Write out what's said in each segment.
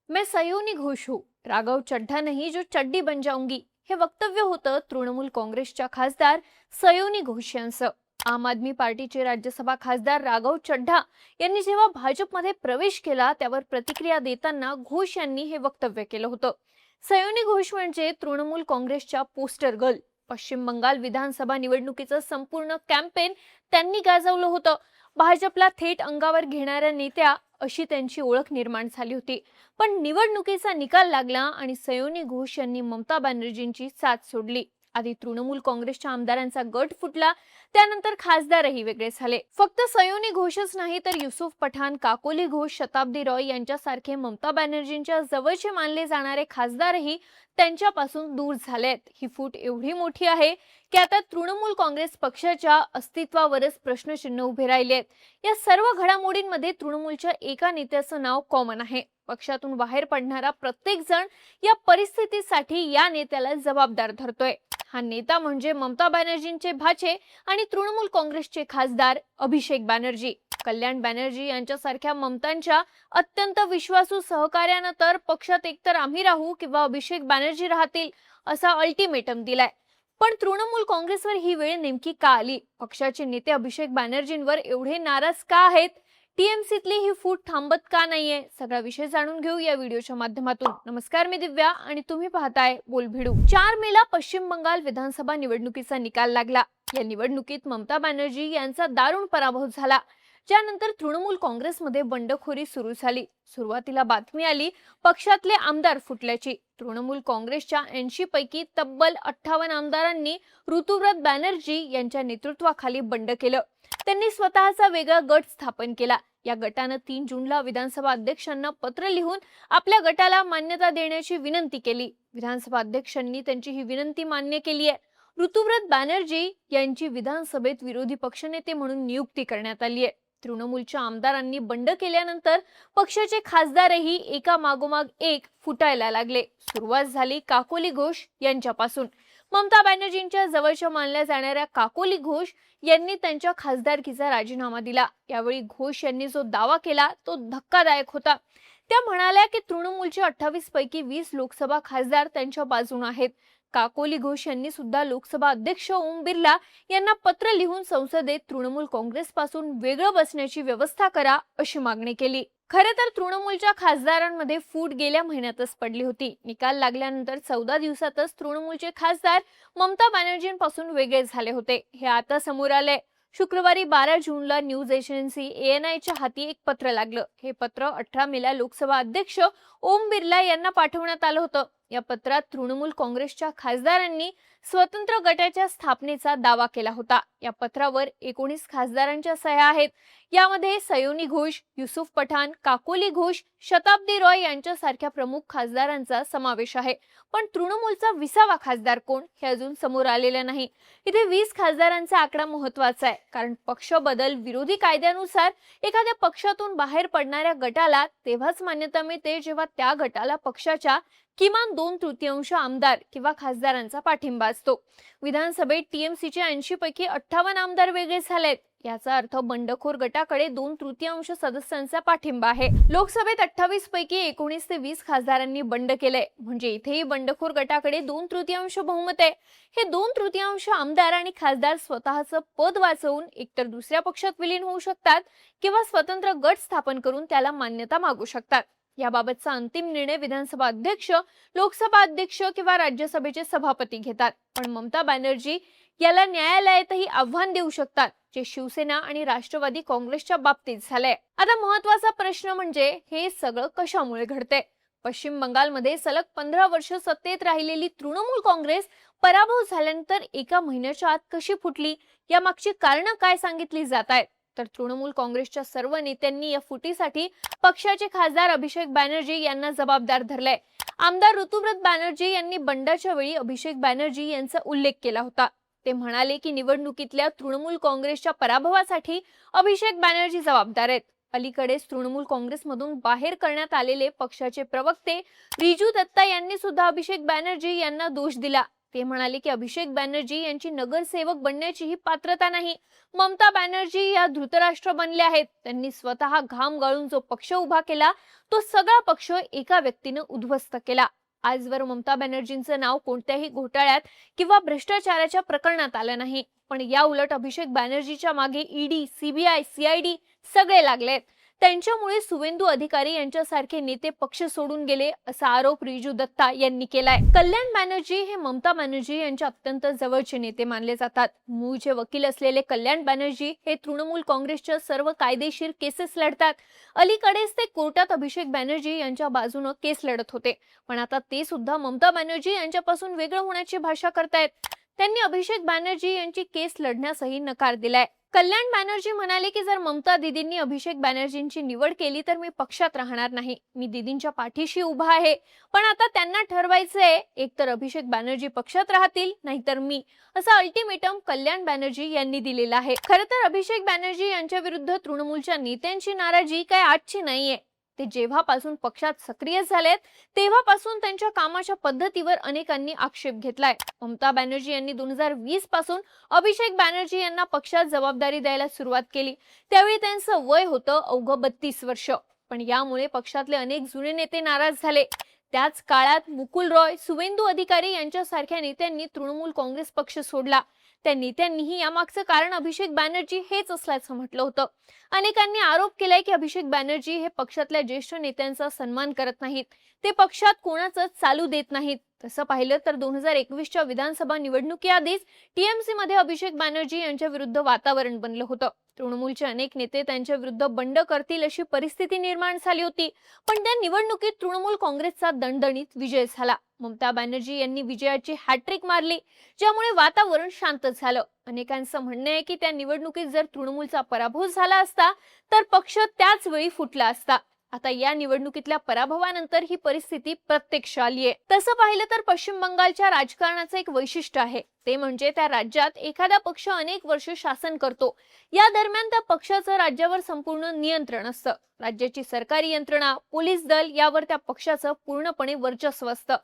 मैं सयोनी घोष हूं, राघव चड्ढा नहीं जो चड्डी बन जाऊंगी, हे वक्तव्य होतं तृणमूल काँग्रेसच्या खासदार सयोनी घोष यांचं. आम आदमी पार्टीचे राज्यसभा खासदार राघव चड्ढा यांनी जेव्हा भाजपमध्ये प्रवेश केला त्यावर प्रतिक्रिया देताना घोष यांनी हे वक्तव्य केलं होतं. सयोनी घोष म्हणजे तृणमूल काँग्रेसच्या पोस्टर गर्ल. पश्चिम बंगाल विधानसभा निवडणुकीचं संपूर्ण कॅम्पेन त्यांनी गाजवलं होतं. भाजपला थेट अंगावर घेणाऱ्या नेत्या अशी त्यांची ओळख निर्माण झाली होती. पण निवडणुकीचा निकाल लागला आणि सयोनी घोष यांनी ममता बॅनर्जींची साथ सोडली. आधी तृणमूल काँग्रेसच्या आमदारांचा गट फुटला, त्यानंतर खासदारही वेगळे झाले. फक्त सयोनी घोषच नाही तर युसुफ पठाण, काकोली घोष, शताब्दी रॉय यांच्यासारखे ममता बॅनर्जींच्या जवळचे मानले जाणारे खासदारही त्यांच्यापासून दूर झालेत. ही फूट एवढी मोठी आहे की आता तृणमूल काँग्रेस पक्षाच्या अस्तित्वावरच प्रश्नचिन्ह उभे राहिलेत. या सर्व घडामोडींमध्ये तृणमूलच्या एका नेत्याचं नाव कॉमन आहे. पक्षातून बाहेर पडणारा प्रत्येक जण या परिस्थितीसाठी या नेत्याला जबाबदार धरतोय. हा नेता म्हणजे ममता बॅनर्जींचे भाचे आणि तृणमूल काँग्रेसचे खासदार अभिषेक बॅनर्जी. कल्याण बॅनर्जी यांच्यासारख्या ममतांच्या अत्यंत विश्वासू सहकार्यानं तर पक्षात एकतर आम्ही राहू किंवा अभिषेक बॅनर्जी राहतील असा अल्टिमेटम दिलाय. पण तृणमूल काँग्रेसवर ही वेळ नेमकी का आली? पक्षाचे नेते अभिषेक बॅनर्जींवर एवढे नाराज का आहेत? टीएमसीतली ही फूट थांबत का नाहीये? सगळा विषय जाणून घेऊ या व्हिडिओच्या माध्यमातून. नमस्कार, मी दिव्या आणि तुम्ही पाहताय बोलभिडू. 4 मेला पश्चिम बंगाल विधानसभा निवडणुकीचा निकाल लागला. या निवडणुकीत ममता बॅनर्जी यांचा दारुण पराभव झाला, ज्यानंतर तृणमूल काँग्रेसमध्ये बंडखोरी सुरू झाली. सुरुवातीला बातमी आली पक्षातले आमदार फुटल्याची. तृणमूल काँग्रेसच्या 80 पैकी तब्बल 58 आमदारांनी ऋतुव्रत बॅनर्जी यांच्या नेतृत्वाखाली बंड केलं. त्यांनी स्वतःचा वेगळा गट स्थापन केला. या गटानं 3 जूनला विधानसभा अध्यक्षांना पत्र लिहून आपल्या गटाला मान्यता देण्याची विनंती केली. विधानसभा अध्यक्षांनी त्यांची ही विनंती मान्य केली आहे. ऋतुव्रत बॅनर्जी यांची विधानसभेत विरोधी पक्षनेते म्हणून नियुक्ती करण्यात आली आहे. तृणमूलच्या आमदारांनी बंड केल्यानंतर पक्षाचे खासदारही एका मागोमाग एक फुटायला लागले. सुरुवात झाली काकोली घोष यांच्यापासून. ममता बॅनर्जींच्या जवळच्या मानल्या जाणाऱ्या काकोली घोष यांनी त्यांच्या खासदारकीचा राजीनामा दिला. यावेळी घोष यांनी जो दावा केला तो धक्कादायक होता. त्या म्हणाल्या की तृणमूलचे 28 पैकी 20 लोकसभा खासदार त्यांच्या बाजूने आहेत. काकोली घोष यांनी सुद्धा लोकसभा अध्यक्ष ओम बिर्ला यांना पत्र लिहून संसदेत तृणमूल काँग्रेसपासून वेगळं बसण्याची व्यवस्था करा अशी मागणी केली. खरे तर तृणमूलच्या खासदारांमध्ये फूट गेल्या महिन्यातच पडली होती. निकाल लागल्यानंतर 14 दिवसातच तृणमूलचे खासदार ममता बॅनर्जींपासून वेगळे झाले होते. हे आता समोर आले. शुक्रवारी 12 जूनला न्यूज एजन्सी ANIच्या हाती एक पत्र लागलं. हे पत्र 18 मेला लोकसभा अध्यक्ष ओम बिर्ला यांना पाठवण्यात आलं होतं. या पत्रात तृणमूल काँग्रेसच्या खासदारांनी स्वतंत्र गटाच्या स्थापनेचा दावा केला होता. या पत्रावर 19 खासदारांच्या सह्या आहेत. यामध्ये सयोनी घोष, युसुफ पठाण, काकोली घोष, शताब्दी रॉय यांच्यासारख्या प्रमुख खासदारांचा समावेश आहे. पण तृणमूलचा 20वा खासदार कोण हे अजून समोर आलेलं नाही. इथे 20 खासदारांचा आकडा महत्वाचा आहे, कारण पक्ष बदल विरोधी कायद्यानुसार एखाद्या पक्षातून बाहेर पडणाऱ्या गटाला तेव्हाच मान्यता मिळते जेव्हा त्या गटाला पक्षाच्या किमान 2/3 आमदार किंवा खासदारांचा पाठिंबा असतो. विधानसभेत टीएमसीचे 80 पैकी 58 आमदार वेगळे झालेत. याचा अर्थ बंडखोर गटाकडे 2/3 सदस्यांचा पाठिंबा आहे. लोकसभेत 28 पैकी 19 ते 20 खासदारांनी बंड केलंय, म्हणजे इथेही बंडखोर गटाकडे 2/3 बहुमत आहे. हे 2/3 आमदार आणि खासदार स्वतःचं पद वाचवून एकतर दुसऱ्या पक्षात विलीन होऊ शकतात किंवा स्वतंत्र गट स्थापन करून त्याला मान्यता मागू शकतात. याबाबतचा अंतिम निर्णय विधानसभा अध्यक्ष, लोकसभा अध्यक्ष किंवा राज्यसभेचे सभापती घेतात. पण ममता बॅनर्जी याला न्यायालयातही आव्हान देऊ शकतात, जे शिवसेना आणि राष्ट्रवादी काँग्रेसच्या बाबतीत झालंय. आता महत्वाचा प्रश्न म्हणजे हे सगळं कशामुळे घडतंय? पश्चिम बंगालमध्ये सलग 15 वर्ष सत्तेत राहिलेली तृणमूल काँग्रेस पराभव झाल्यानंतर एका महिन्याच्या आत कशी फुटली? यामागची कारणं काय सांगितली जात आहेत? तर तृणमूल काँग्रेसच्या सर्व नेत्यांनी या फुटीसाठी पक्षाचे खासदार अभिषेक बॅनर्जी यांना जबाबदार धरलंय. आमदार ऋतुव्रत बॅनर्जी यांनी बंडाच्या वेळी अभिषेक बॅनर्जी यांचा उल्लेख केला होता. ते म्हणाले की निवडणुकीतल्या तृणमूल काँग्रेसच्या पराभवासाठी अभिषेक बॅनर्जी जबाबदार आहेत. अलीकडेच तृणमूल काँग्रेसमधून बाहेर करण्यात आलेले पक्षाचे प्रवक्ते रिजू दत्ता यांनी सुद्धा अभिषेक बॅनर्जी यांना दोष दिला. ते म्हणाले की अभिषेक बॅनर्जी यांची नगरसेवक बनण्याची ही पात्रता नाही. ममता बॅनर्जी या धृतराष्ट्र बनल्या आहेत. त्यांनी स्वतः घाम गाळून जो पक्ष उभा केला तो सगळा पक्ष एका व्यक्तीने उद्ध्वस्त केला. आजवर ममता बॅनर्जींचं नाव कोणत्याही घोटाळ्यात किंवा भ्रष्टाचाराच्या प्रकरणात आलं नाही. पण या उलट अभिषेक बॅनर्जीच्या मागे ईडी, सीबीआय, सीआयडी सगळे लागलेत. त्यांच्यामुळे सुवेंदू अधिकारी यांच्यासारखे नेते पक्ष सोडून गेले असा आरोप रिजू दत्ता यांनी केलाय. कल्याण बॅनर्जी हे ममता बॅनर्जी यांच्या अत्यंत जवळचे नेते मानले जातात. मूळचे वकील असलेले कल्याण बॅनर्जी हे तृणमूल काँग्रेसच्या सर्व कायदेशीर केसेस लढतात. अलीकडेच ते कोर्टात अभिषेक बॅनर्जी यांच्या बाजूने केस लढत होते. पण आता ते सुद्धा ममता बॅनर्जी यांच्यापासून वेगळं होण्याची भाषा करतायत. त्यांनी अभिषेक बॅनर्जी यांची केस लढण्यासही नकार दिलाय. कल्याण बॅनर्जी म्हणाले की जर ममता दीदींनी अभिषेक बॅनर्जींची निवड केली तर मी पक्षात राहणार नाही. मी दीदींच्या पाठीशी उभा आहे. पण आता त्यांना ठरवायचंय, एकतर अभिषेक बॅनर्जी पक्षात राहतील नाहीतर मी, असा अल्टिमेटम कल्याण बॅनर्जी यांनी दिलेला आहे. खरं तर अभिषेक बॅनर्जी यांच्या विरुद्ध तृणमूलच्या नेत्यांची नाराजी काय आजची नाहीये. ते जेव्हापासून पक्षात सक्रिय झालेत तेव्हापासून त्यांच्या कामाच्या पद्धतीवर अनेकांनी आक्षेप घेतलाय. ममता बॅनर्जी यांनी 2020 पासून अभिषेक बॅनर्जी यांना पक्षात जबाबदारी द्यायला सुरुवात केली. त्यावेळी त्यांचं वय होतं अवघं 32 वर्ष. पण यामुळे पक्षातले अनेक जुने नेते नाराज झाले. त्याच काळात मुकुल रॉय, सुवेंदू अधिकारी यांच्यासारख्या नेत्यांनी तृणमूल काँग्रेस पक्ष सोडला. त्या नेत्यांनीही यामागचं कारण अभिषेक बॅनर्जी हेच असल्याचं म्हटलं होतं. अनेकांनी आरोप केलाय की अभिषेक बॅनर्जी हे पक्षातल्या ज्येष्ठ नेत्यांचा सन्मान करत नाहीत. ते पक्षात कोणाचंच चालू देत नाहीत. तसं पाहिलं तर 2021च्या विधानसभा निवडणुकीआधीच टीएमसी मध्ये अभिषेक बॅनर्जी यांच्या विरुद्ध वातावरण बनलं होतं. तृणमूलचे अनेक नेते त्यांच्या विरुद्ध बंड करतील अशी परिस्थिती निर्माण झाली होती. पण त्या निवडणुकीत तृणमूल काँग्रेसचा दणदणीत विजय झाला. ममता बॅनर्जी यांनी विजयाची हॅट्रिक मारली, ज्यामुळे वातावरण शांत झालं. अनेकांचं म्हणणं आहे की त्या निवडणुकीत जर तृणमूलचा पराभव झाला असता तर पक्ष त्याच वेळी फुटला असता. आता या निवडणुकीतल्या पराभवानंतर ही परिस्थिती प्रत्यक्ष आलीये. तसं पाहिलं तर पश्चिम बंगालच्या राजकारणाचं एक वैशिष्ट्य आहे. ते म्हणजे त्या राज्यात एखादा पक्ष अनेक वर्ष शासन करतो. या दरम्यान त्या पक्षाचं राज्यावर संपूर्ण नियंत्रण असतं. राज्याची सरकारी यंत्रणा, पोलीस दल यावर त्या पक्षाचं पूर्णपणे वर्चस्व असतं.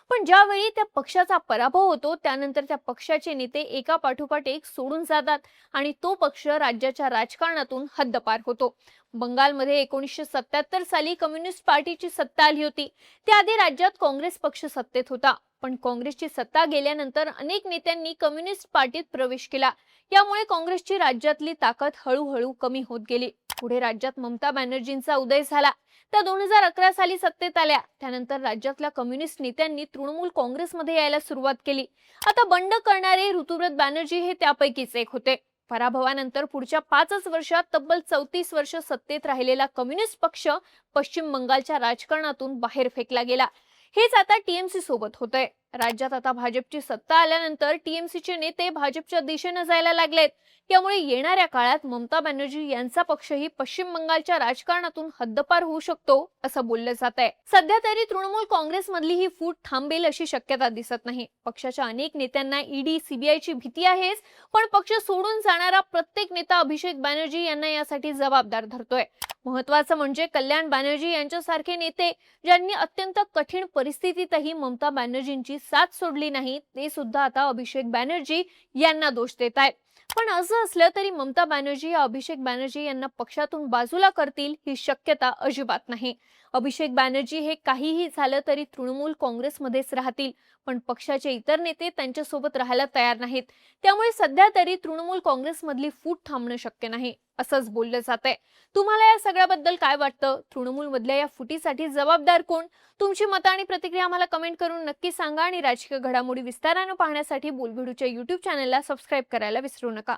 पण ज्यावेळी त्या पक्षाचा पराभव होतो त्यानंतर त्या पक्षाचे नेते एका पाठोपाठ एक सोडून जातात आणि तो पक्ष राज्याच्या राजकारणातून हद्दपार होतो. बंगालमध्ये 1977 साली कम्युनिस्ट पार्टीची सत्ता आली होती. त्याआधी राज्यात काँग्रेस पक्ष सत्तेत होता. पण काँग्रेसची सत्ता गेल्यानंतर अनेक नेत्यांनी कम्युनिस्ट पार्टीत प्रवेश केला. यामुळे काँग्रेसची राज्यातली ताकद हळूहळू कमी होत गेली. पुढे राज्यात ममता बॅनर्जींचा उदय झाला. त्या 2011 साली सत्तेत आल्या. त्यानंतर राज्यातल्या कम्युनिस्ट नेत्यांनी तृणमूल काँग्रेसमध्ये यायला सुरुवात केली. आता बंड करणारे ऋतुव्रत बॅनर्जी हे त्यापैकीच एक होते. पराभवानंतर पुढच्या 5 वर्षात तब्बल 34 वर्ष सत्तेत राहिलेला कम्युनिस्ट पक्ष पश्चिम बंगालच्या राजकारणातून बाहेर फेकला गेला. हेच आता टीएमसी सोबत होतंय. राज्यात आता भाजपची सत्ता आल्यानंतर टीएमसीचे नेते भाजपच्या दिशेने जायला लागलेत. त्यामुळे येणाऱ्या काळात ममता बॅनर्जी यांचा पक्षही पश्चिम बंगालच्या राजकारणातून हद्दपार होऊ शकतो असं बोललं जात आहे. सध्या तरी तृणमूल काँग्रेसमधली ही फूट थांबेल अशी शक्यता दिसत नाही. पक्षाच्या अनेक नेत्यांना ईडी, सीबीआयची भीती आहेच. पण पक्ष सोडून जाणारा प्रत्येक नेता अभिषेक बॅनर्जी यांना यासाठी जबाबदार धरतोय. महत्वाचं म्हणजे कल्याण बॅनर्जी यांच्यासारखे नेते ज्यांनी अत्यंत कठीण परिस्थितीतही ममता बॅनर्जींची साथ सोडली नाही, ते सुद्धा आता अभिषेक बॅनर्जी यांना दोष देत आहेत. पण असं असलं तरी ममता बॅनर्जी या अभिषेक बॅनर्जी यांना पक्षातून बाजूला करतील ही शक्यता अजिबात नाही. अभिषेक बॅनर्जी हे काहीही झालं तरी तृणमूल काँग्रेसमध्येच राहतील. पण पक्षाचे इतर नेते त्यांच्यासोबत राहायला तयार नाहीत. त्यामुळे सध्या तरी तृणमूल काँग्रेसमधली फूट थांबणं शक्य नाही असंच बोललं जातंय. तुम्हाला या सगळ्याबद्दल काय वाटतं? तृणमूल मधल्या या फुटीसाठी जबाबदार कोण? तुमची मतं आणि प्रतिक्रिया आम्हाला कमेंट करून नक्की सांगा आणि राजकीय घडामोडी विस्ताराने पाहण्यासाठी बोलबिडूच्या YouTube चॅनलला सबस्क्राईब करायला विसरू नका.